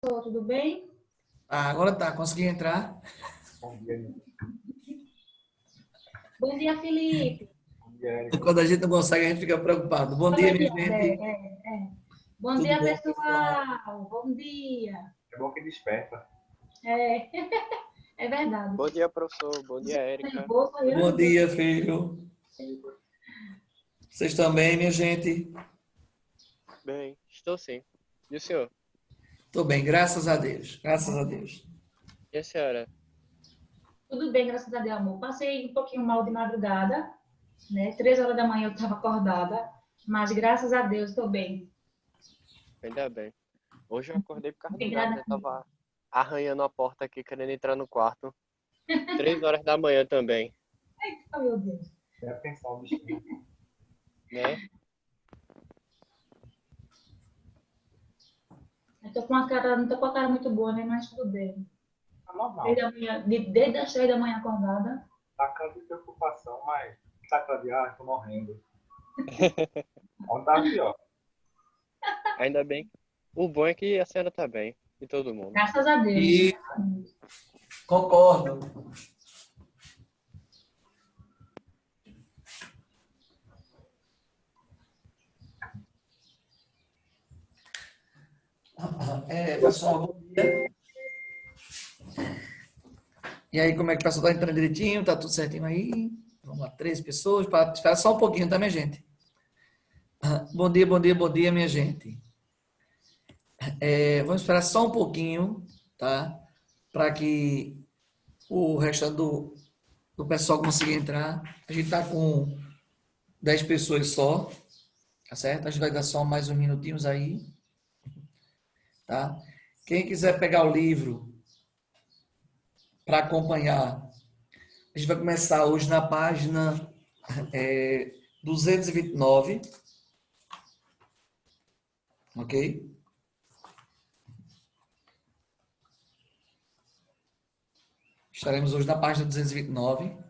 Professor, tudo bem? Ah, agora tá, consegui entrar. Bom dia, Anitta. Bom dia, Felipe. Bom dia, Érica. Quando a gente não consegue, a gente fica preocupado. Bom dia, minha Familiar, gente. é. Bom Tudo dia, bom, pessoal? pessoal. Bom dia. É bom que desperta. É, é verdade. Bom dia, professor. Bom dia, Érica. Nervoso, aí eu Bom não tô. dia, filho. Vocês também, minha gente? Bem, estou sim. E o senhor? Tô bem, graças a Deus. Graças a Deus. E a senhora? Tudo bem, graças a Deus, amor. Passei um pouquinho mal de madrugada, né? 3 horas da manhã eu estava acordada, mas graças a Deus estou bem. Ainda bem. Hoje eu acordei por causa do gato, Obrigada. né? Tava arranhando a porta aqui, querendo entrar no quarto. 3 horas da manhã também, Oh, meu Deus. É atenção ao bichinho. né? Eu tô com uma cara, não tô com a cara muito boa, né? Mas tudo bem. É normal. Desde as 3 da manhã acordada. Tá cara de preocupação, mas tá cara de tô morrendo. Ontem tava pior. Ainda bem. O bom é que a senhora tá bem. E todo mundo. Graças a Deus. E concordo. Pessoal, bom dia. E aí, como é que o pessoal tá entrando direitinho? Tá tudo certinho aí? Vamos lá, 13 pessoas. Espera só um pouquinho, tá, minha gente? Bom dia, bom dia, bom dia, minha gente. Vamos esperar só um pouquinho, tá? Para que o restante do pessoal consiga entrar. A gente tá com 10 pessoas só, tá certo? A gente vai dar só mais uns minutinhos aí, tá? Quem quiser pegar o livro para acompanhar, a gente vai começar hoje na página 229, ok? Estaremos hoje na página 229.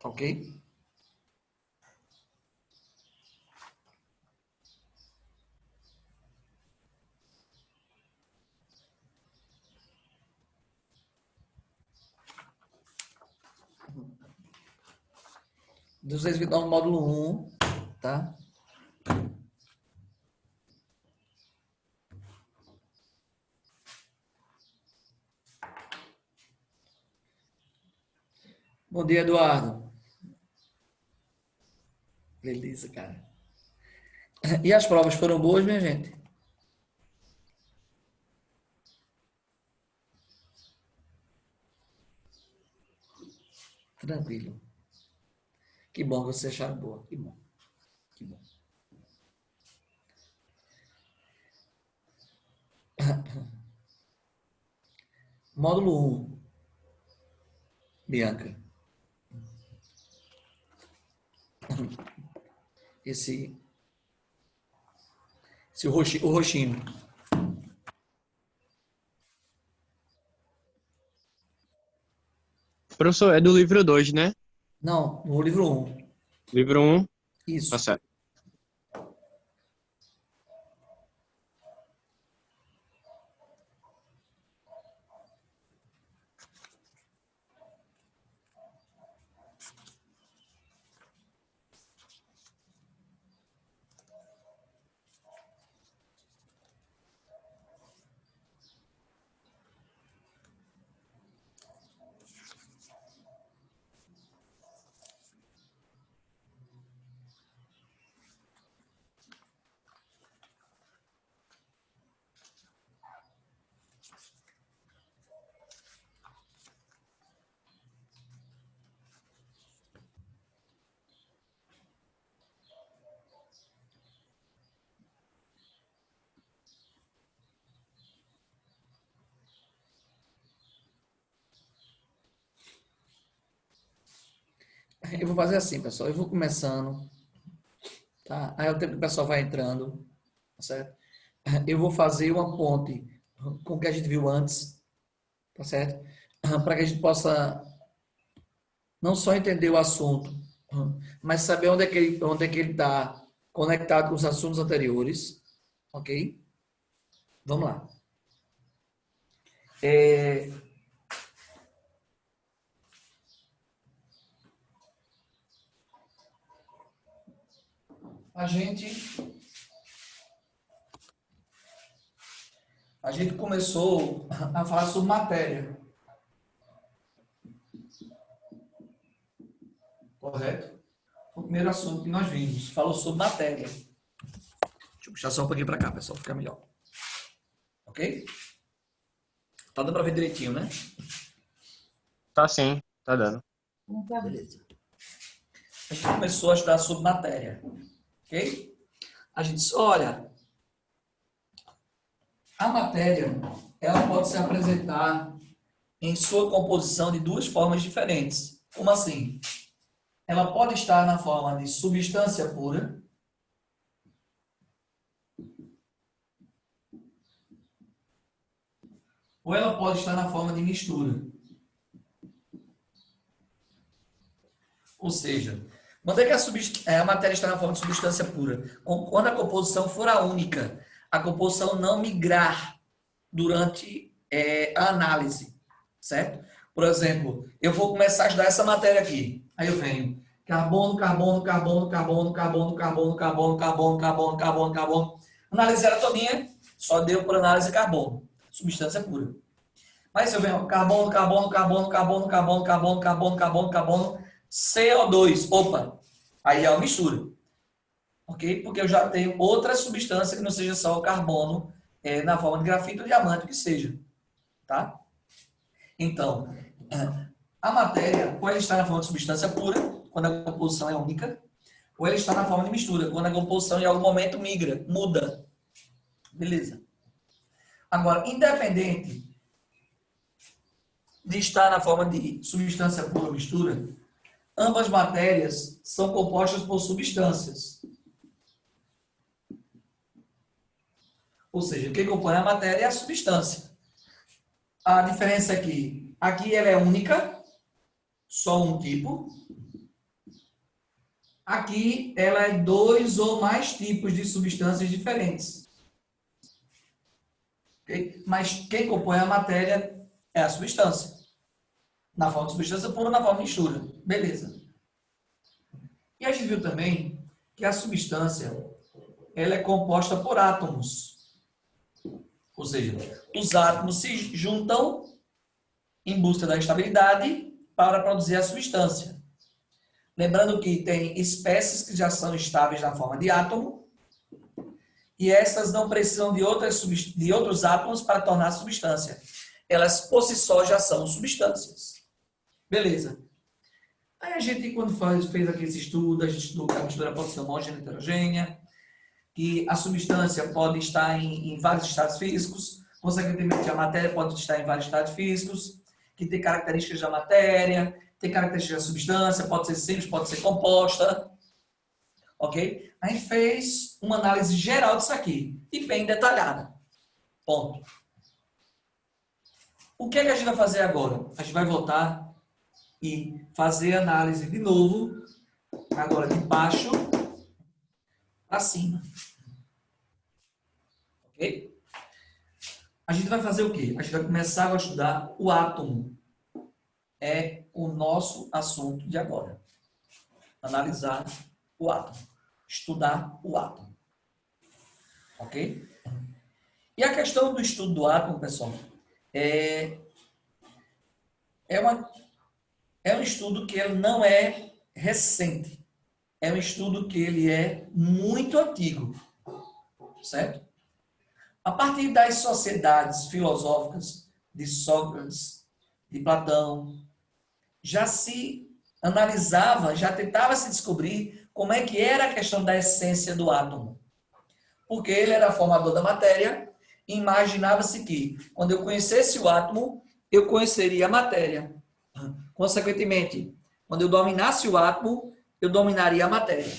Ok? Dos 229, módulo 1, tá? Bom dia, Eduardo. Beleza, cara. E as provas foram boas, minha gente? Tranquilo. Que bom que vocês acharam boa. Que bom. Que bom. Módulo 1, Bianca. Esse o roxinho. Professor, é do livro 2, né? Não, no livro 1. Livro 1, tá Isso. certo. Eu vou fazer assim, pessoal. Eu vou começando, tá? Aí o tempo que o pessoal vai entrando, tá certo? Eu vou fazer uma ponte com o que a gente viu antes, tá certo? Para que a gente possa não só entender o assunto, mas saber onde é que ele está conectado com os assuntos anteriores, ok? Vamos lá. A gente começou a falar sobre matéria. Correto? O primeiro assunto que nós vimos falou sobre matéria. Deixa eu puxar só um pouquinho para cá, pessoal, ficar melhor. Ok? Tá dando para ver direitinho, né? Tá sim, tá dando. Beleza. A gente começou a estudar sobre matéria. Ok? A gente disse, olha, a matéria, ela pode se apresentar em sua composição de duas formas diferentes. Como assim? Ela pode estar na forma de substância pura, ou ela pode estar na forma de mistura. Ou seja, quando é que a matéria está na forma de substância pura? Quando a composição for a única, a composição não migrar durante a análise, certo? Por exemplo, eu vou começar a estudar essa matéria aqui. Aí eu venho carbono, carbono, carbono, carbono, carbono, carbono, carbono, carbono, carbono, carbono, carbono. Analisei ela todinha, só deu por análise carbono, substância pura. Mas se eu venho carbono, carbono, carbono, carbono, carbono, carbono, carbono, carbono, carbono, CO2, opa, aí é uma mistura, ok? Porque eu já tenho outra substância que não seja só o carbono, na forma de grafito ou diamante, o que seja, tá? Então, a matéria, ou ela está na forma de substância pura, quando a composição é única, ou ela está na forma de mistura, quando a composição em algum momento migra, muda. Beleza. Agora, independente de estar na forma de substância pura ou mistura, ambas matérias são compostas por substâncias. Ou seja, quem compõe a matéria é a substância. A diferença é que aqui ela é única, só um tipo. Aqui ela é dois ou mais tipos de substâncias diferentes. Okay? Mas quem compõe a matéria é a substância. Na forma de substância pura ou na forma de mistura. Beleza. E a gente viu também que a substância ela é composta por átomos. Ou seja, os átomos se juntam em busca da estabilidade para produzir a substância. Lembrando que tem espécies que já são estáveis na forma de átomo e essas não precisam de outros átomos para tornar substância. Elas, por si só, já são substâncias. Beleza. Aí a gente, quando fez aqui esse estudo, a gente estudou que a mistura pode ser homogênea e heterogênea, que a substância pode estar em vários estados físicos, consequentemente a matéria pode estar em vários estados físicos, que tem características da matéria, tem características da substância, pode ser simples, pode ser composta. Ok? A gente fez uma análise geral disso aqui, e bem detalhada. Ponto. O que é que a gente vai fazer agora? A gente vai voltar e fazer a análise de novo, agora de baixo para cima. Ok? A gente vai fazer o quê? A gente vai começar a estudar o átomo. É o nosso assunto de agora. Analisar o átomo. Estudar o átomo. Ok? E a questão do estudo do átomo, pessoal, é um estudo que ele não é recente. É um estudo que ele é muito antigo. Certo? A partir das sociedades filosóficas de Sócrates, de Platão, já se analisava, já tentava se descobrir como é que era a questão da essência do átomo. Porque ele era formador da matéria e imaginava-se que, quando eu conhecesse o átomo, eu conheceria a matéria. Consequentemente, quando eu dominasse o átomo, eu dominaria a matéria.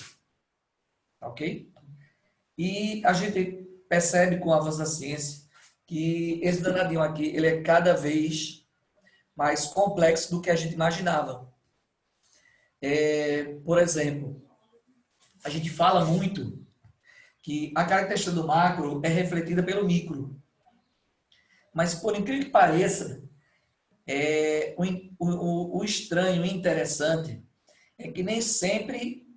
Ok? E a gente percebe com o avanço da ciência que esse danadinho aqui, ele é cada vez mais complexo do que a gente imaginava. Por exemplo, a gente fala muito que a característica do macro é refletida pelo micro. Mas, por incrível que pareça, o estranho e interessante é que nem sempre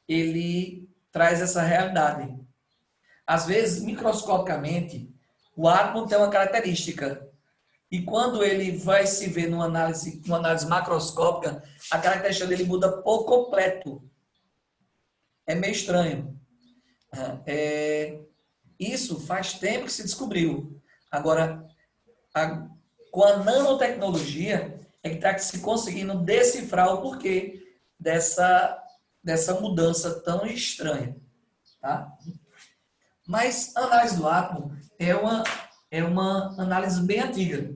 ele traz essa realidade. Às vezes, microscopicamente, o átomo tem uma característica. E quando ele vai se ver numa análise macroscópica, a característica dele muda por completo. É meio estranho. Isso faz tempo que se descobriu. Agora, com a nanotecnologia, é que está se conseguindo decifrar o porquê dessa mudança tão estranha. Tá? Mas a análise do átomo é uma análise bem antiga.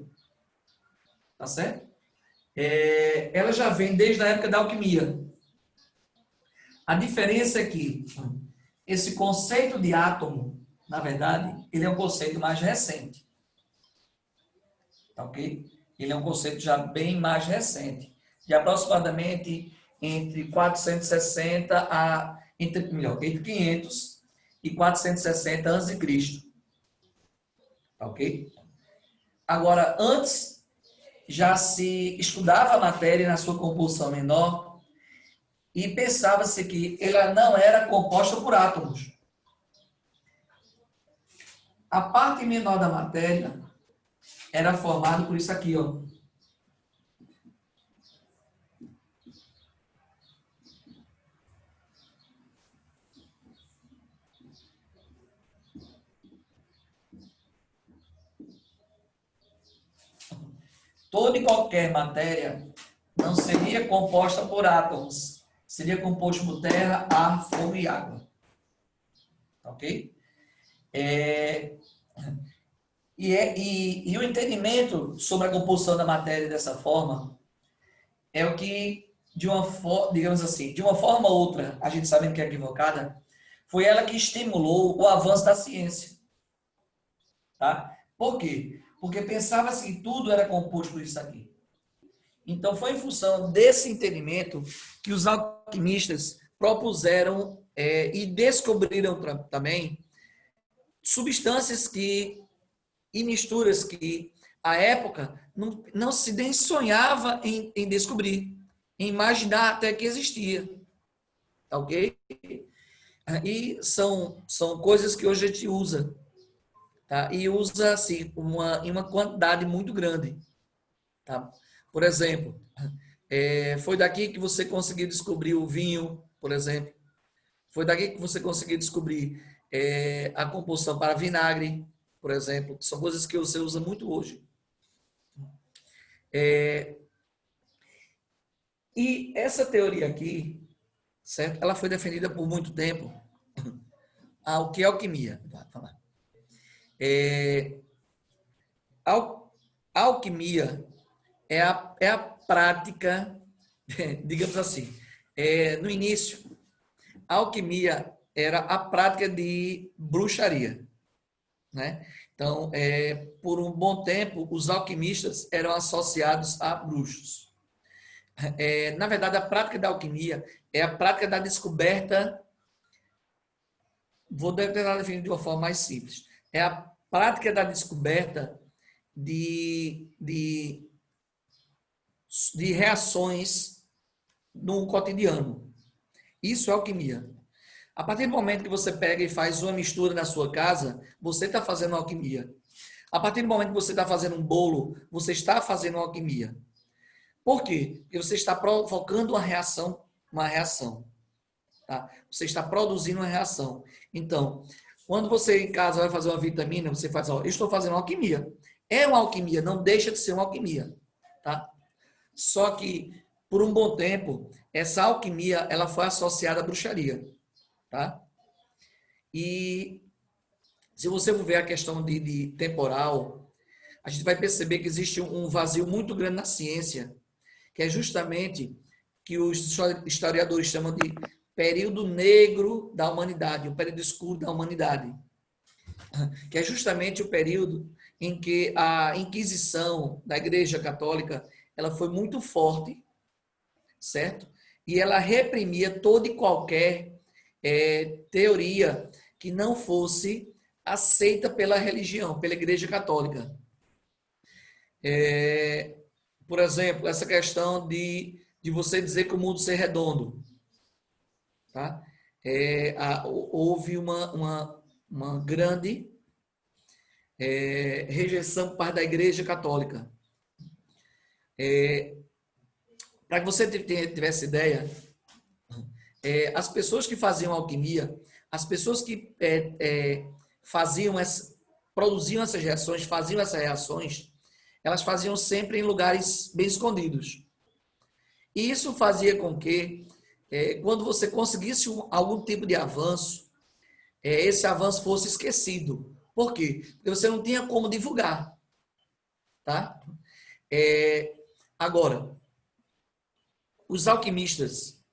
Tá certo? Ela já vem desde a época da alquimia. A diferença é que esse conceito de átomo, na verdade, ele é um conceito mais recente. Tá ok? Ele é um conceito já bem mais recente. De aproximadamente entre 460 entre 500 e 460 a.C. Tá ok? Agora, antes já se estudava a matéria na sua composição menor e pensava-se que ela não era composta por átomos. A parte menor da matéria era formada por isso aqui, ó. Toda e qualquer matéria não seria composta por átomos. Seria composto por terra, ar, fogo e água. Ok? E o entendimento sobre a composição da matéria dessa forma é o que, digamos assim, de uma forma ou outra, a gente sabendo que é equivocada, foi ela que estimulou o avanço da ciência. Tá? Por quê? Porque pensava-se que tudo era composto por isso aqui. Então, foi em função desse entendimento que os alquimistas propuseram e descobriram também substâncias e misturas que, à época, não se nem sonhava em descobrir, em imaginar até que existia. Tá ok? E são coisas que hoje a gente usa. Tá? E usa assim, em uma quantidade muito grande. Tá? Por exemplo, foi daqui que você conseguiu descobrir o vinho, por exemplo. Foi daqui que você conseguiu descobrir a composição para vinagre, por exemplo. São coisas que você usa muito hoje. E essa teoria aqui, certo? Ela foi defendida por muito tempo. O que é alquimia? Vou falar. A alquimia é a prática, digamos assim, no início, a alquimia era a prática de bruxaria, né? Então, por um bom tempo, os alquimistas eram associados a bruxos. Na verdade, a prática da alquimia é a prática da descoberta, vou tentar definir de uma forma mais simples, é a prática da descoberta de reações no cotidiano. Isso é alquimia. A partir do momento que você pega e faz uma mistura na sua casa, você está fazendo alquimia. A partir do momento que você está fazendo um bolo, você está fazendo alquimia. Por quê? Porque você está provocando uma reação. Tá? Você está produzindo uma reação. Então, quando você em casa vai fazer uma vitamina, você faz, eu estou fazendo alquimia. É uma alquimia, não deixa de ser uma alquimia. Tá? Só que, por um bom tempo, essa alquimia ela foi associada à bruxaria. Tá? E se você for ver a questão de temporal, a gente vai perceber que existe um vazio muito grande na ciência, que é justamente que os historiadores chamam de período negro da humanidade, o período escuro da humanidade, que é justamente o período em que a Inquisição da Igreja Católica ela foi muito forte, certo? e ela reprimia toda e qualquer teoria que não fosse aceita pela religião, pela Igreja Católica. Por exemplo, essa questão de você dizer que o mundo ser redondo. Tá? Houve uma grande rejeição por parte da Igreja Católica. Para que você tivesse ideia, as pessoas que faziam alquimia, as pessoas que produziam essas reações, faziam essas reações, elas faziam sempre em lugares bem escondidos. E isso fazia com que, quando você conseguisse algum tipo de avanço, esse avanço fosse esquecido. Por quê? Porque você não tinha como divulgar. Tá? Agora, os alquimistas,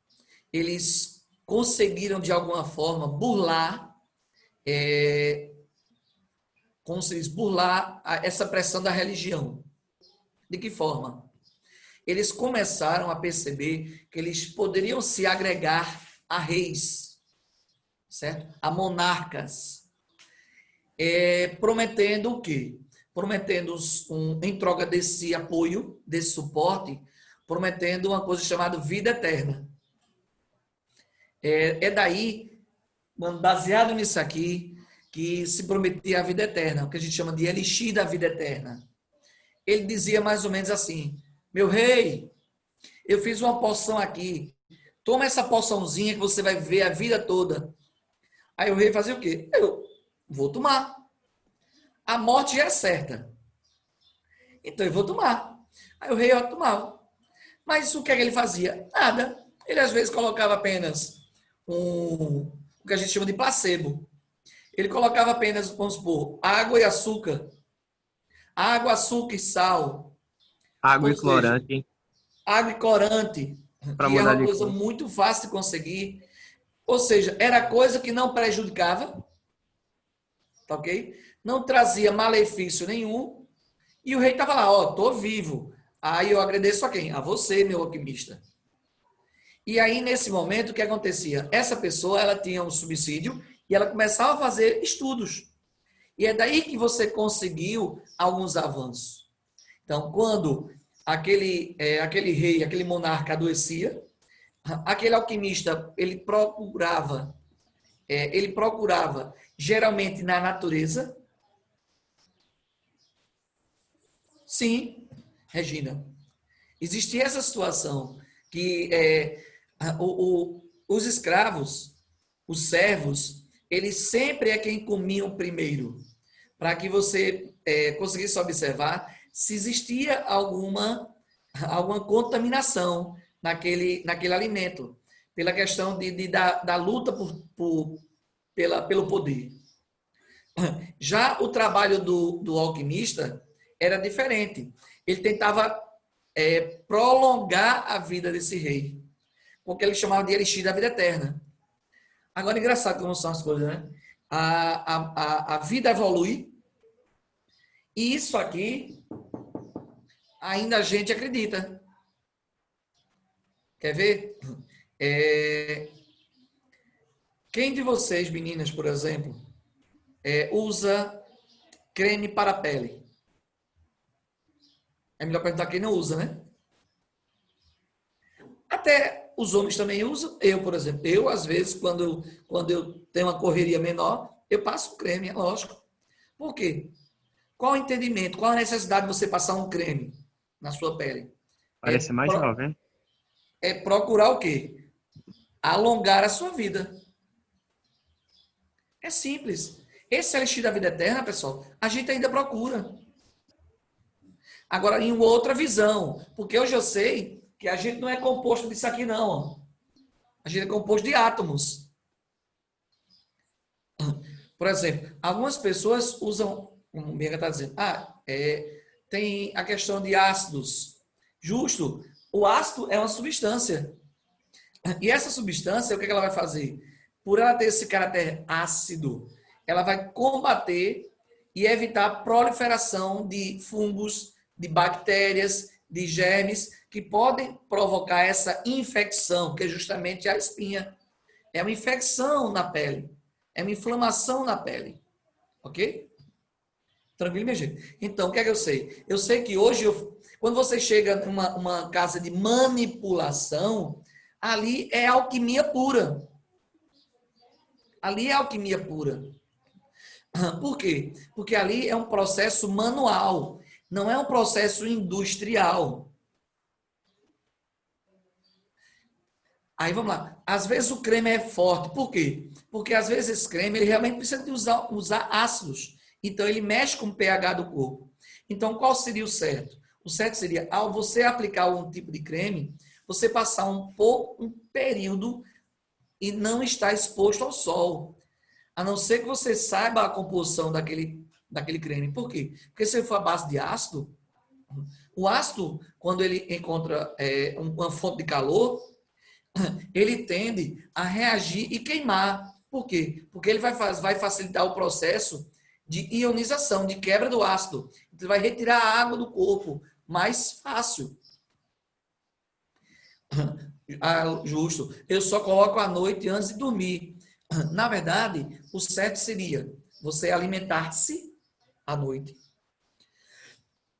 eles conseguiram, de alguma forma, burlar, como se diz, burlar essa pressão da religião. De que forma? Eles começaram a perceber que eles poderiam se agregar a reis, certo? A monarcas, prometendo o quê? Prometendo, em troca desse apoio, desse suporte, prometendo uma coisa chamada vida eterna. Daí, baseado nisso aqui, que se prometia a vida eterna, o que a gente chama de elixir da vida eterna. Ele dizia mais ou menos assim: meu rei, eu fiz uma poção aqui, toma essa poçãozinha que você vai ver a vida toda. Aí o rei fazia o quê? Eu vou tomar. A morte já é certa. Então eu vou tomar. Aí o rei tomava. Mas o que é que ele fazia? Nada. Ele às vezes colocava apenas o que a gente chama de placebo. Ele colocava apenas, vamos supor, água e açúcar. Água, açúcar e sal. Água Ou e corante. Água e corante, Para que é mudar uma de coisa cor. muito fácil de conseguir. Ou seja, era coisa que não prejudicava, tá ok? Não trazia malefício nenhum. E o rei estava lá, tô vivo. Aí eu agradeço a quem? A você, meu alquimista. E aí, nesse momento, o que acontecia? Essa pessoa, ela tinha um subsídio e ela começava a fazer estudos. E é daí que você conseguiu alguns avanços. Então, quando aquele rei, aquele monarca adoecia, aquele alquimista, ele procurava geralmente na natureza. Sim, Regina. Existia essa situação que os escravos, os servos, eles sempre é quem comiam primeiro, para que você conseguisse observar se existia alguma contaminação naquele alimento, pela questão da luta pelo poder. Já o trabalho do alquimista era diferente. Ele tentava prolongar a vida desse rei, com o que ele chamava de elixir da vida eterna. Agora, engraçado como são as coisas, né? A vida evolui e isso aqui ainda a gente acredita. Quer ver? Quem de vocês, meninas, por exemplo, usa creme para a pele? É melhor perguntar quem não usa, né? Até os homens também usam. Eu, por exemplo, às vezes, quando eu tenho uma correria menor, eu passo creme, é lógico. Por quê? Qual o entendimento? Qual a necessidade de você passar um creme na sua pele? Parece mais jovem. É procurar o quê? Alongar a sua vida. É simples. Esse elixir da vida eterna, pessoal, a gente ainda procura. Agora, em outra visão. Porque hoje eu sei que a gente não é composto disso aqui, não. A gente é composto de átomos. Por exemplo, algumas pessoas usam, como o Bianca está dizendo, tem a questão de ácidos. Justo, o ácido é uma substância. E essa substância, o que ela vai fazer? Por ela ter esse caráter ácido, ela vai combater e evitar a proliferação de fungos, de bactérias, de germes que podem provocar essa infecção, que é justamente a espinha. É uma infecção na pele. É uma inflamação na pele. Ok? Tranquilo, minha gente? Então, o que é que eu sei? Eu sei que hoje, quando você chega numa uma casa de manipulação, ali é alquimia pura. Ali é alquimia pura. Por quê? Porque ali é um processo manual, não é um processo industrial. Aí vamos lá. Às vezes o creme é forte. Por quê? Porque às vezes esse creme ele realmente precisa de usar ácidos. Então ele mexe com o pH do corpo. Então qual seria o certo? O certo seria, ao você aplicar algum tipo de creme, você passar um período e não estar exposto ao sol. A não ser que você saiba a composição daquele creme. Por quê? Porque se ele for à base de ácido, o ácido, quando ele encontra uma fonte de calor, ele tende a reagir e queimar. Por quê? Porque ele vai facilitar o processo de ionização, de quebra do ácido. Então, vai retirar a água do corpo mais fácil. Justo. Eu só coloco à noite antes de dormir. Na verdade, o certo seria você alimentar-se à noite.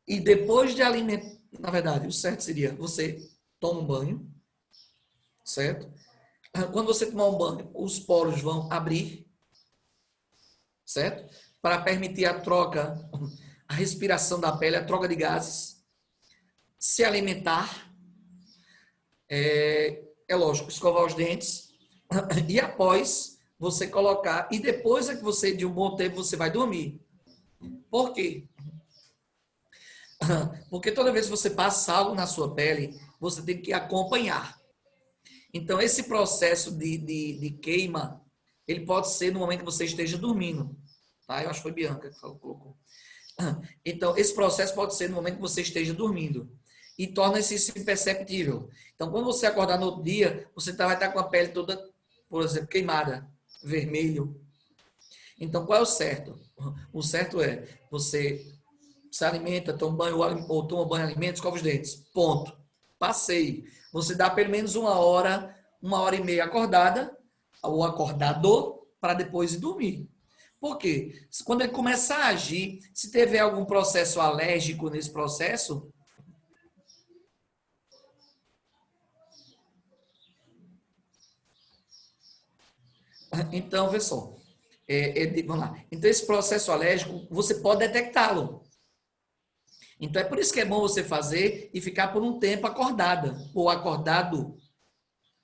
E depois de alimentar, na verdade, o certo seria você toma um banho, certo? Quando você tomar um banho, os poros vão abrir, certo? Para permitir a troca, a respiração da pele, a troca de gases. Se alimentar, é lógico, escovar os dentes. E após você colocar, e depois é que você, de um bom tempo, você vai dormir. Por quê? Porque toda vez que você passa algo na sua pele, você tem que acompanhar. Então, esse processo de queima, ele pode ser no momento que você esteja dormindo. Tá? Eu acho que foi Bianca que colocou. Então, esse processo pode ser no momento que você esteja dormindo. E torna-se isso imperceptível. Então, quando você acordar no outro dia, você vai estar com a pele toda, por exemplo, queimada, vermelho. Então, qual é o certo? O certo é você se alimenta, toma banho ou toma banho, alimenta, escova os dentes. Ponto. Passei. Você dá pelo menos uma hora e meia acordada, ou acordado, para depois ir dormir. Por quê? Quando ele começar a agir, se tiver algum processo alérgico nesse processo, então, vê só. Vamos lá. Então, esse processo alérgico, você pode detectá-lo. Então, é por isso que é bom você fazer e ficar por um tempo acordada ou acordado,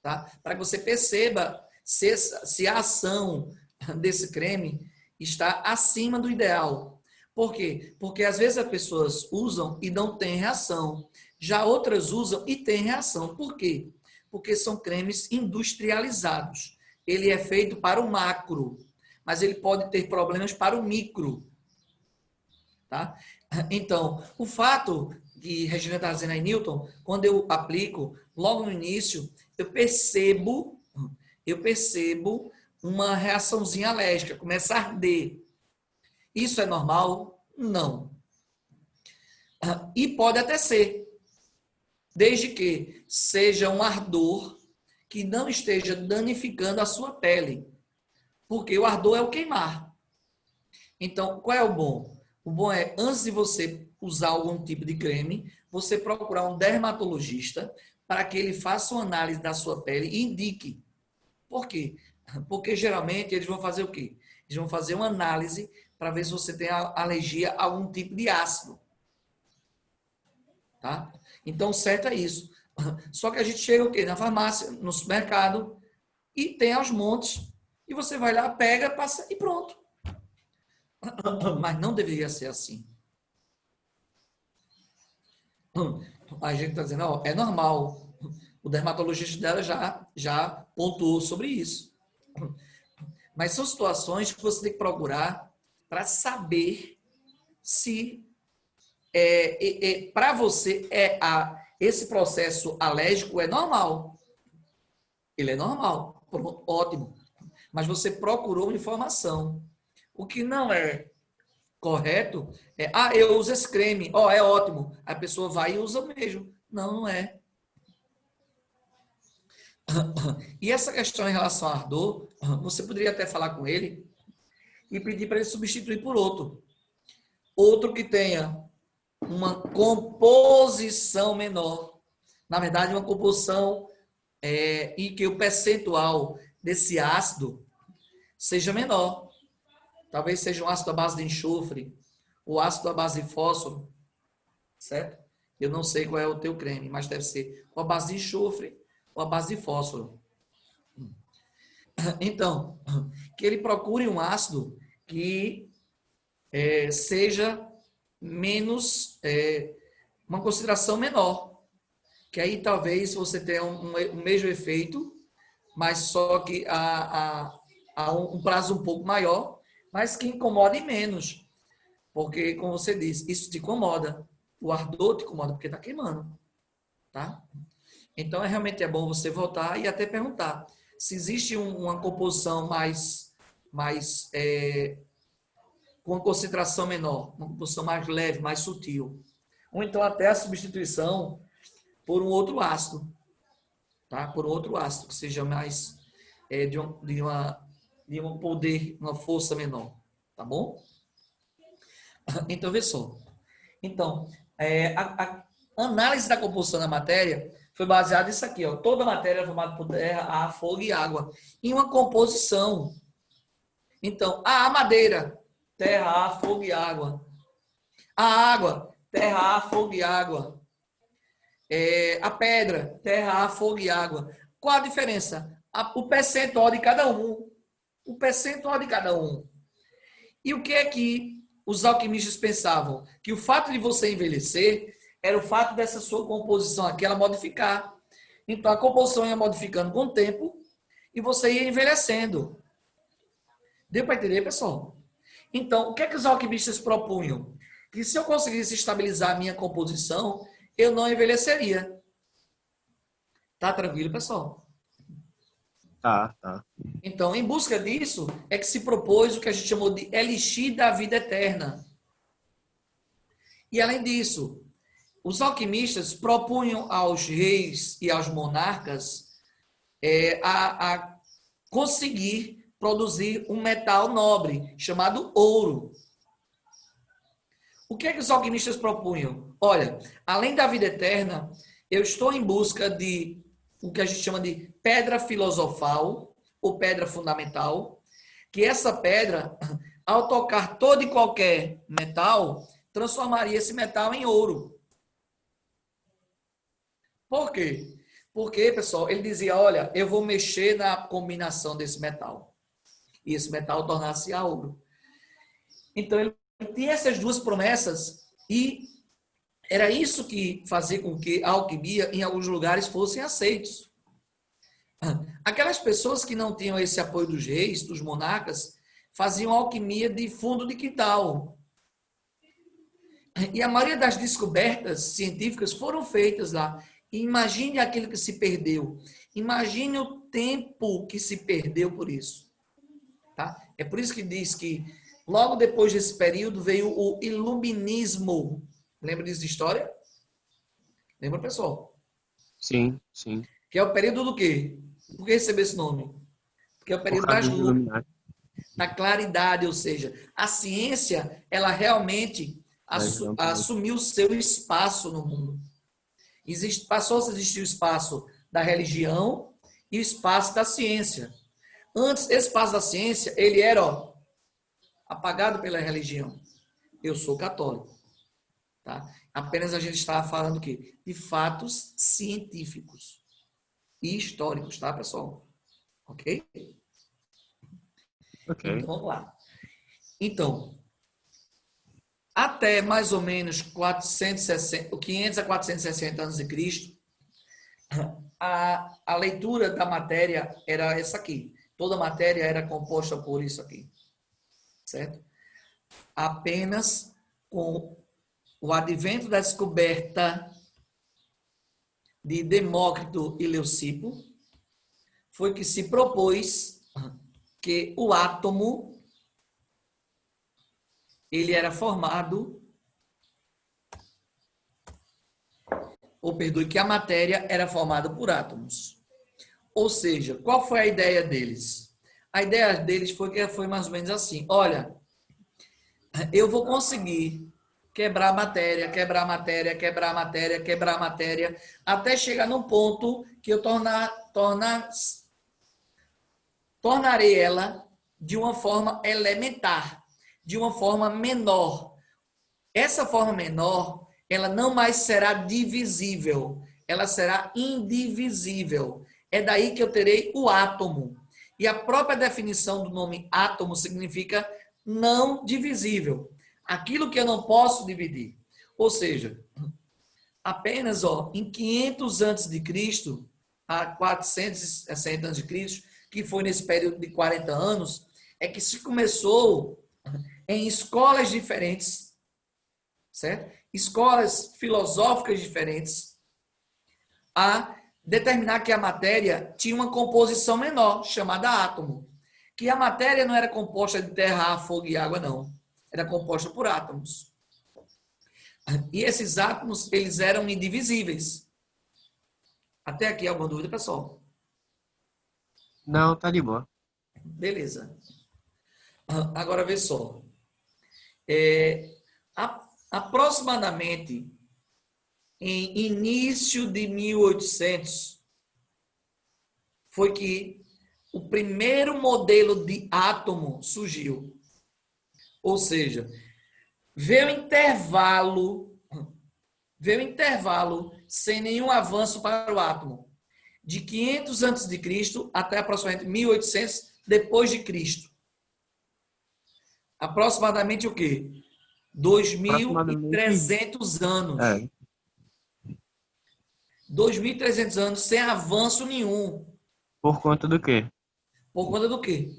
tá? Para que você perceba se a ação desse creme está acima do ideal. Por quê? Porque às vezes as pessoas usam e não tem reação. Já outras usam e tem reação. Por quê? Porque são cremes industrializados. Ele é feito para o macro, mas ele pode ter problemas para o micro. Tá? Então, o fato que Regina está dizendo aí, Newton, quando eu aplico, logo no início, eu percebo uma reaçãozinha alérgica, começa a arder. Isso é normal? Não. E pode até ser, desde que seja um ardor que não esteja danificando a sua pele. Porque o ardor é o queimar. Então, qual é o bom? O bom é, antes de você usar algum tipo de creme, você procurar um dermatologista para que ele faça uma análise da sua pele e indique. Por quê? Porque geralmente eles vão fazer o quê? Eles vão fazer uma análise para ver se você tem alergia a algum tipo de ácido. Tá? Então, o certo é isso. Só que a gente chega o quê? Na farmácia, no supermercado, e tem aos montes. E você vai lá, pega, passa e pronto. Mas não deveria ser assim. A gente está dizendo, ó, é normal. O dermatologista dela já pontuou sobre isso. Mas são situações que você tem que procurar para saber se para você esse processo alérgico é normal. Ele é normal. Ótimo. Mas você procurou informação. O que não é correto é, eu uso esse creme, é ótimo. A pessoa vai e usa o mesmo. Não, não é. E essa questão em relação ao ardor, você poderia até falar com ele e pedir para ele substituir por outro. Outro que tenha uma composição menor. Na verdade, uma composição e que o percentual desse ácido seja menor. Talvez seja um ácido à base de enxofre, ou ácido à base de fósforo, certo? Eu não sei qual é o teu creme, mas deve ser ou à base de enxofre ou à base de fósforo. Então, que ele procure um ácido que seja menos, uma consideração menor. Que aí talvez você tenha um mesmo efeito, mas só que a um prazo um pouco maior, mas que incomode menos. Porque, como você disse, isso te incomoda. O ardor te incomoda porque está queimando. Tá? Então, realmente é bom você voltar e até perguntar se existe uma composição mais com uma concentração menor, uma composição mais leve, mais sutil. Ou então até a substituição por um outro ácido. Tá? Por outro ácido, que seja mais de um poder, uma força menor. Tá bom? Então, vê só. Então, a análise da composição da matéria foi baseada nisso aqui. Ó. Toda matéria é formada por terra, ar, fogo e água. Em uma composição. Então, a madeira, terra, ar, fogo e água. A água, terra, ar, fogo e água. A pedra, terra, ar, fogo e água. Qual a diferença? O percentual de cada um. O percentual de cada um. E o que é que os alquimistas pensavam? Que o fato de você envelhecer era o fato dessa sua composição aqui, ela modificar. Então, a composição ia modificando com o tempo e você ia envelhecendo. Deu para entender, pessoal? Então, o que é que os alquimistas propunham? Que se eu conseguisse estabilizar a minha composição, eu não envelheceria. Tá tranquilo, pessoal? Tá. Então, em busca disso, é que se propôs o que a gente chamou de elixir da vida eterna. E, além disso, os alquimistas propunham aos reis e aos monarcas a conseguir produzir um metal nobre, chamado ouro. O que é que os alquimistas propunham? Olha, além da vida eterna, eu estou em busca de o que a gente chama de pedra filosofal, ou pedra fundamental, que essa pedra, ao tocar todo e qualquer metal, transformaria esse metal em ouro. Por quê? Porque, pessoal, ele dizia, olha, eu vou mexer na combinação desse metal. E esse metal tornar-se a ouro. Então, ele tinha essas duas promessas e era isso que fazia com que a alquimia, em alguns lugares, fossem aceitos. Aquelas pessoas que não tinham esse apoio dos reis, dos monarcas, faziam alquimia de fundo de quintal. E a maioria das descobertas científicas foram feitas lá. E imagine aquilo que se perdeu. Imagine o tempo que se perdeu por isso. Tá? É por isso que diz que logo depois desse período veio o iluminismo. Lembra disso de história? Lembra, pessoal? Sim. Que é o período do quê? Por que recebeu esse nome? Porque é o período das luzes, da claridade, ou seja, a ciência, ela realmente assumiu seu espaço no mundo. Passou a existir o espaço da religião e o espaço da ciência. Antes, esse espaço da ciência, ele era apagado pela religião. Eu sou católico. Tá? Apenas a gente estava falando o quê? De fatos científicos e históricos, tá, pessoal? Ok? Então, vamos lá. Então, até mais ou menos 500 a 460 anos de Cristo, a leitura da matéria era essa aqui. Toda a matéria era composta por isso aqui. Certo? Apenas com o advento da descoberta de Demócrito e Leucipo, foi que se propôs que o átomo ele era formado, ou perdoe, que a matéria era formada por átomos. Ou seja, qual foi a ideia deles? A ideia deles foi mais ou menos assim: olha, eu vou conseguir quebrar a matéria, quebrar a matéria, quebrar a matéria, quebrar a matéria, até chegar num ponto que eu tornarei ela de uma forma elementar, de uma forma menor. Essa forma menor, ela não mais será divisível, ela será indivisível. É daí que eu terei o átomo. E a própria definição do nome átomo significa não divisível. Aquilo que eu não posso dividir. Ou seja, apenas em 500 antes de Cristo, a 460 antes de Cristo, que foi nesse período de 40 anos, é que se começou em escolas diferentes, certo? Escolas filosóficas diferentes, a determinar que a matéria tinha uma composição menor, chamada átomo. Que a matéria não era composta de terra, ar, fogo e água, não. Era composta por átomos. E esses átomos, eles eram indivisíveis. Até aqui, alguma dúvida, pessoal? Não, tá de boa. Beleza. Agora, vê só. Aproximadamente em início de 1800, foi que o primeiro modelo de átomo surgiu. Ou seja, veio intervalo sem nenhum avanço para o átomo, de 500 antes de Cristo até aproximadamente 1800 depois de Cristo. Aproximadamente o quê? Aproximadamente. 2.300 anos. É. 2.300 anos sem avanço nenhum. Por conta do quê? Por conta do quê?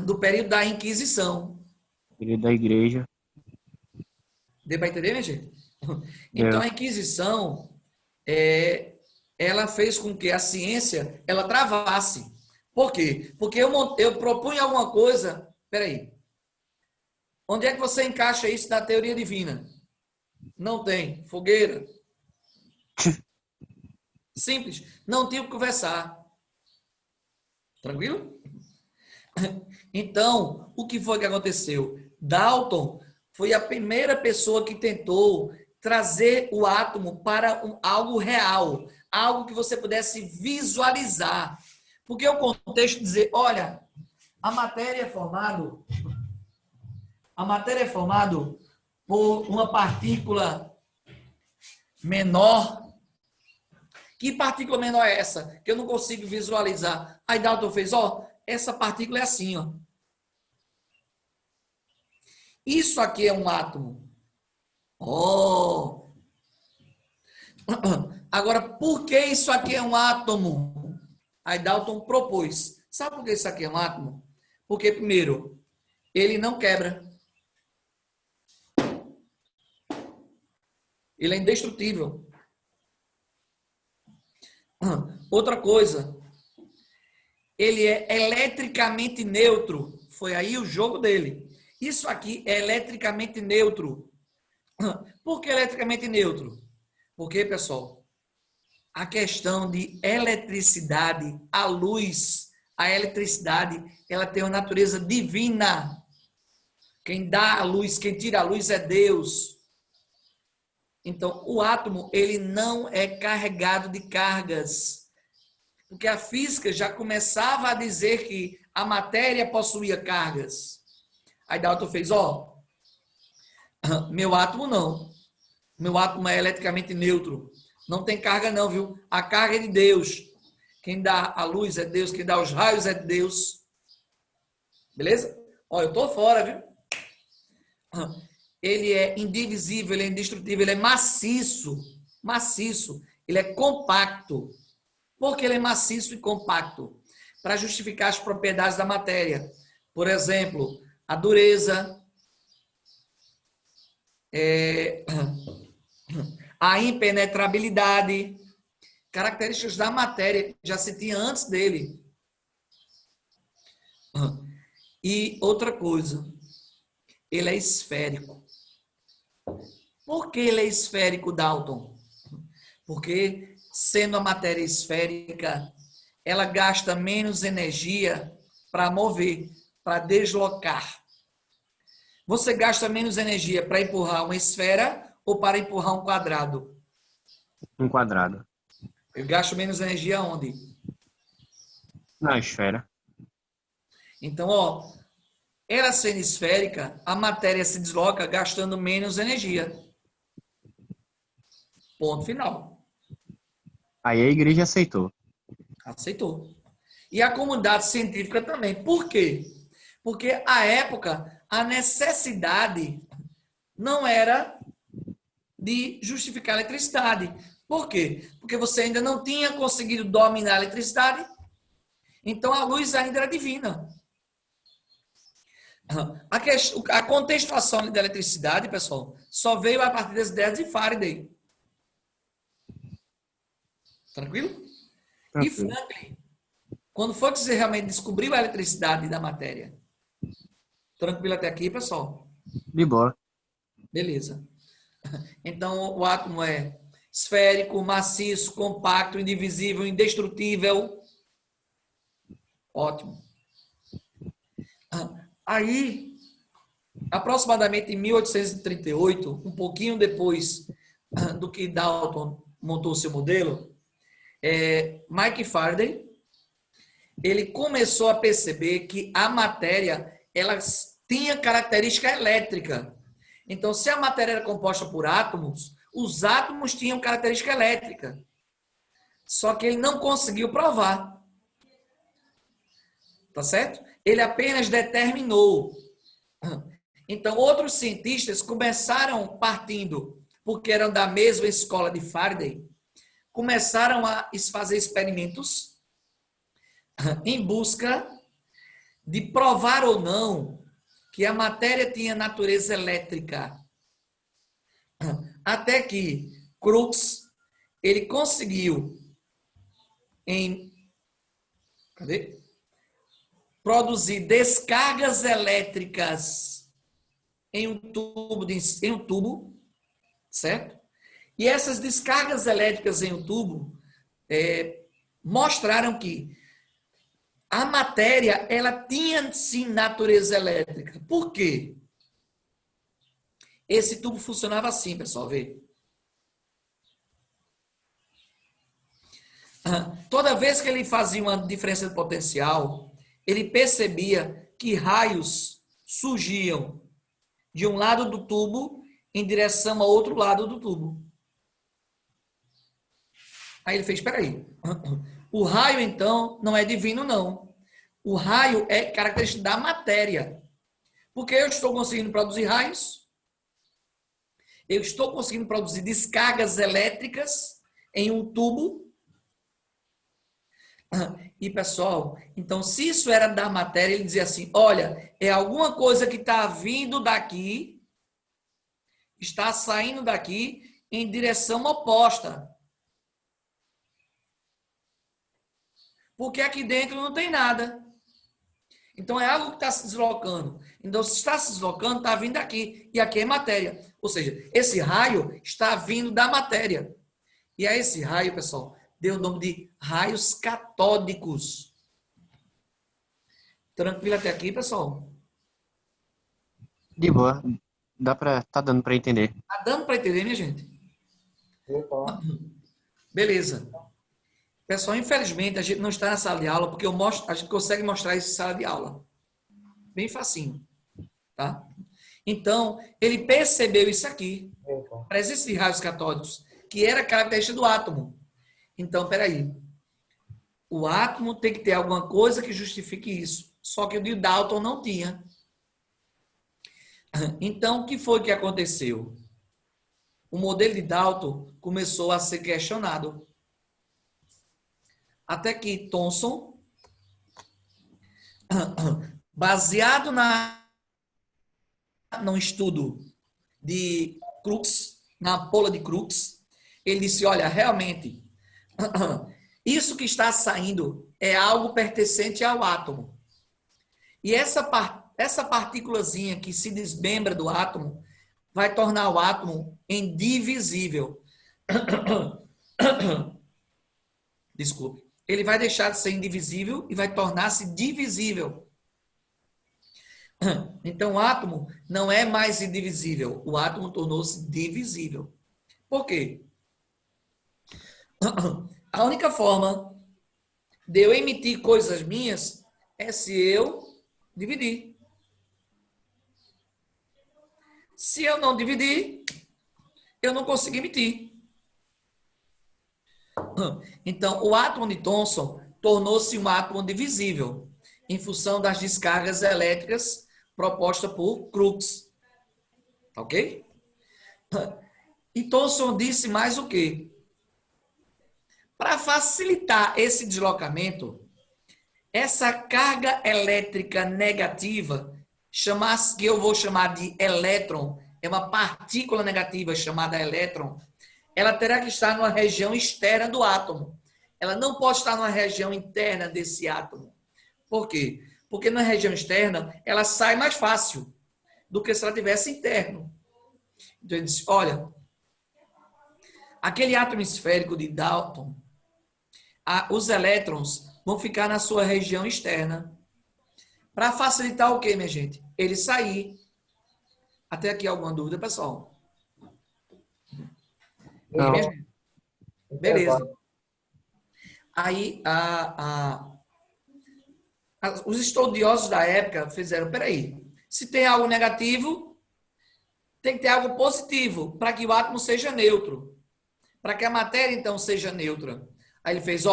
Do período da Inquisição. Período da igreja. Deu para entender, minha gente? Então, Deu. a Inquisição, ela fez com que a ciência, ela travasse. Por quê? Porque eu propunha alguma coisa. Peraí. Onde é que você encaixa isso na teoria divina? Não tem. Fogueira. Simples. Não tinha o que conversar. Tranquilo? Então, o que foi que aconteceu? Dalton foi a primeira pessoa que tentou trazer o átomo para algo real, algo que você pudesse visualizar. Porque o contexto dizer, olha, a matéria é formado por uma partícula menor. Que partícula menor é essa? Que eu não consigo visualizar. Aí Dalton fez, essa partícula é assim, ó. Isso aqui é um átomo. Agora, por que isso aqui é um átomo? Aí Dalton propôs. Sabe por que isso aqui é um átomo? Porque, primeiro, ele não quebra. Ele é indestrutível. Outra coisa, ele é eletricamente neutro. Foi aí o jogo dele. Isso aqui é eletricamente neutro. Por que eletricamente neutro? Porque, pessoal, a questão de eletricidade, a luz, a eletricidade, ela tem uma natureza divina. Quem dá a luz, quem tira a luz é Deus. Então, o átomo, ele não é carregado de cargas. Porque a física já começava a dizer que a matéria possuía cargas. Aí Dalton fez, meu átomo não. Meu átomo é eletricamente neutro. Não tem carga não, viu? A carga é de Deus. Quem dá a luz é Deus, quem dá os raios é Deus. Beleza? Eu tô fora, viu? Ele é indivisível, ele é indestrutível, ele é maciço. Maciço. Ele é compacto. Por que ele é maciço e compacto? Para justificar as propriedades da matéria. Por exemplo, a dureza, a impenetrabilidade, características da matéria, já se tinha antes dele. E outra coisa, Ele é esférico. Por que ele é esférico, Dalton? Porque, sendo a matéria esférica, ela gasta menos energia para mover, para deslocar. Você gasta menos energia para empurrar uma esfera ou para empurrar um quadrado? Um quadrado. Eu gasto menos energia onde? Na esfera. Então, ó, ela sendo esférica, a matéria se desloca gastando menos energia. Ponto final. Aí a igreja aceitou. Aceitou. E a comunidade científica também. Por quê? Porque, à época, a necessidade não era de justificar a eletricidade. Por quê? Porque você ainda não tinha conseguido dominar a eletricidade, então a luz ainda era divina. A contextuação da eletricidade, pessoal, só veio a partir das ideias de Faraday. Tranquilo? E Tranquilo. Franklin, quando foi que você realmente descobriu a eletricidade da matéria? Tranquilo até aqui, pessoal? De boa. Beleza. Então, o átomo é esférico, maciço, compacto, indivisível, indestrutível. Ótimo. Aí, aproximadamente em 1838, um pouquinho depois do que Dalton montou seu modelo, Mike Faraday, ele começou a perceber que a matéria, ela tinha característica elétrica. Então, se a matéria era composta por átomos, os átomos tinham característica elétrica. Só que ele não conseguiu provar. Tá certo? Ele apenas determinou. Então, outros cientistas começaram partindo, porque eram da mesma escola de Faraday, começaram a fazer experimentos em busca de provar ou não que a matéria tinha natureza elétrica. Até que Crookes, ele conseguiu produzir descargas elétricas em um tubo, certo? E essas descargas elétricas em um tubo mostraram que a matéria, ela tinha sim natureza elétrica. Por quê? Esse tubo funcionava assim, pessoal, vê. Toda vez que ele fazia uma diferença de potencial, ele percebia que raios surgiam de um lado do tubo em direção ao outro lado do tubo. Aí ele fez, espera aí, o raio, então, não é divino, não. O raio é característica da matéria. Porque eu estou conseguindo produzir raios, eu estou conseguindo produzir descargas elétricas em um tubo. E, pessoal, então, se isso era da matéria, ele dizia assim, olha, é alguma coisa que está vindo daqui, está saindo daqui em direção oposta. Porque aqui dentro não tem nada. Então, é algo que está se deslocando. Então, se está se deslocando, está vindo aqui. E aqui é matéria. Ou seja, esse raio está vindo da matéria. E a esse raio, pessoal, deu o nome de raios catódicos. Tranquilo até aqui, pessoal? De boa. Tá dando pra entender. Tá dando para entender, minha gente? Beleza. Pessoal, infelizmente, a gente não está na sala de aula, porque a gente consegue mostrar isso em sala de aula. Bem facinho. Tá? Então, ele percebeu isso aqui. A presença de raios catódicos, que era característica do átomo. Então, peraí. O átomo tem que ter alguma coisa que justifique isso. Só que o de Dalton não tinha. Então, o que foi que aconteceu? O modelo de Dalton começou a ser questionado. Até que Thomson, baseado num estudo de Crookes, na ampola de Crookes, ele disse, olha, realmente, isso que está saindo é algo pertencente ao átomo. E essa essa partículazinha que se desmembra do átomo vai tornar o átomo indivisível. Desculpe. Ele vai deixar de ser indivisível e vai tornar-se divisível. Então, o átomo não é mais indivisível. O átomo tornou-se divisível. Por quê? A única forma de eu emitir coisas minhas é se eu dividir. Se eu não dividir, eu não consigo emitir. Então, o átomo de Thomson tornou-se um átomo divisível em função das descargas elétricas propostas por Crookes. Ok? E Thomson disse mais o quê? Para facilitar esse deslocamento, essa carga elétrica negativa, que eu vou chamar de elétron, é uma partícula negativa chamada elétron, ela terá que estar numa região externa do átomo. Ela não pode estar numa região interna desse átomo. Por quê? Porque na região externa, ela sai mais fácil do que se ela tivesse interno. Então, ele disse, olha, aquele átomo esférico de Dalton, os elétrons vão ficar na sua região externa. Para facilitar o quê, minha gente? Ele sair. Até aqui alguma dúvida, pessoal? Não. Beleza. Aí, os estudiosos da época fizeram, peraí, se tem algo negativo, tem que ter algo positivo, para que o átomo seja neutro. Para que a matéria, então, seja neutra. Aí ele fez,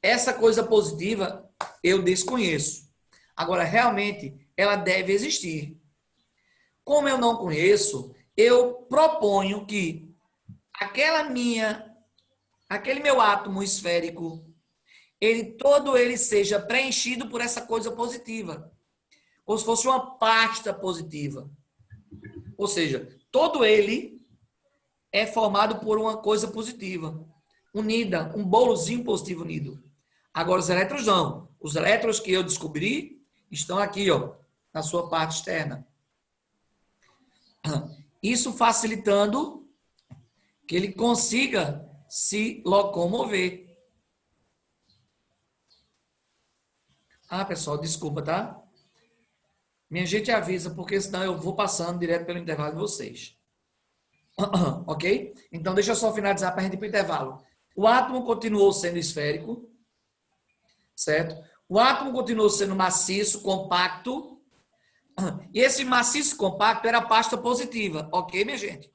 essa coisa positiva eu desconheço. Agora, realmente, ela deve existir. Como eu não conheço, eu proponho que aquele meu átomo esférico, todo ele seja preenchido por essa coisa positiva. Como se fosse uma pasta positiva. Ou seja, todo ele é formado por uma coisa positiva, unida, um bolozinho positivo unido. Agora, os elétrons não. Os elétrons que eu descobri estão aqui, na sua parte externa. Isso facilitando que ele consiga se locomover. Pessoal, desculpa, tá? Minha gente avisa, porque senão eu vou passando direto pelo intervalo de vocês. Ok? Então, deixa eu só finalizar para a gente ir para o intervalo. O átomo continuou sendo esférico, certo? O átomo continuou sendo maciço, compacto. E esse maciço compacto era a pasta positiva, ok, minha gente?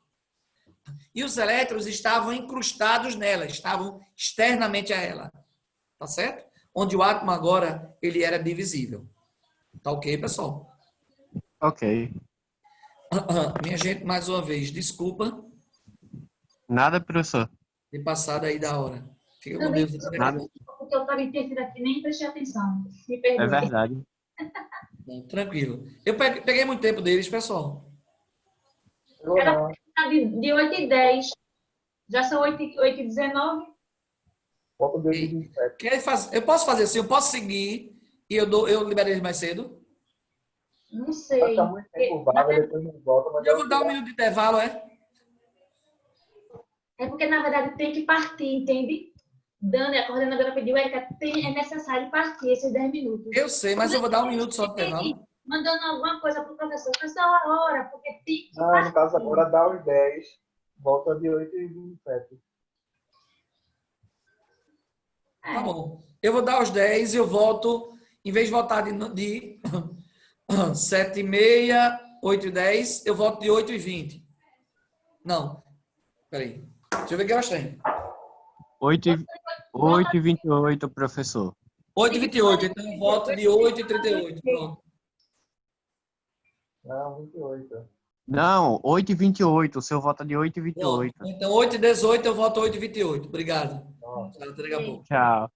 E os elétrons estavam incrustados nela, estavam externamente a ela. Tá certo? Onde o átomo agora, ele era divisível. Tá ok, pessoal? Ok. Minha gente, mais uma vez, desculpa Nada, professor. de passar daí da hora. Fica com Também, Deus. Nada. porque eu estava interferindo aqui, nem prestei atenção. Me É perdoe. verdade. Não, tranquilo. Eu peguei muito tempo deles, pessoal. Era de 8h10. Já são 8h19. Volta do 27. Eu posso fazer assim, eu posso seguir e eu liberei eles mais cedo. Não Vai sei. ficar muito tempo vaga, depois não volta. Mas Eu vou dar um minuto de intervalo, É porque, na verdade, tem que partir, entende? Dani, a coordenadora pediu, Érica, é necessário partir esses 10 minutos. Eu sei, mas eu vou dar um minuto só de intervalo. Mandando alguma coisa para o professor. Professor, a hora, porque tem que no partir. caso agora dá os 10. Volta de 8h27. Tá bom. Eu vou dar os 10 e eu volto, em vez de voltar de 7h30, 8h10, eu volto de 8h20. Não. Peraí. Deixa eu ver que horas tem. 8h28, professor. 8h28, então eu volto de 8h38. Pronto. Não, 28. Não, 8h28. O seu volta de Pronto. 8h28. Então 8h18 eu volto 8h28. Obrigado. Nossa. Até daqui a pouco. Tchau.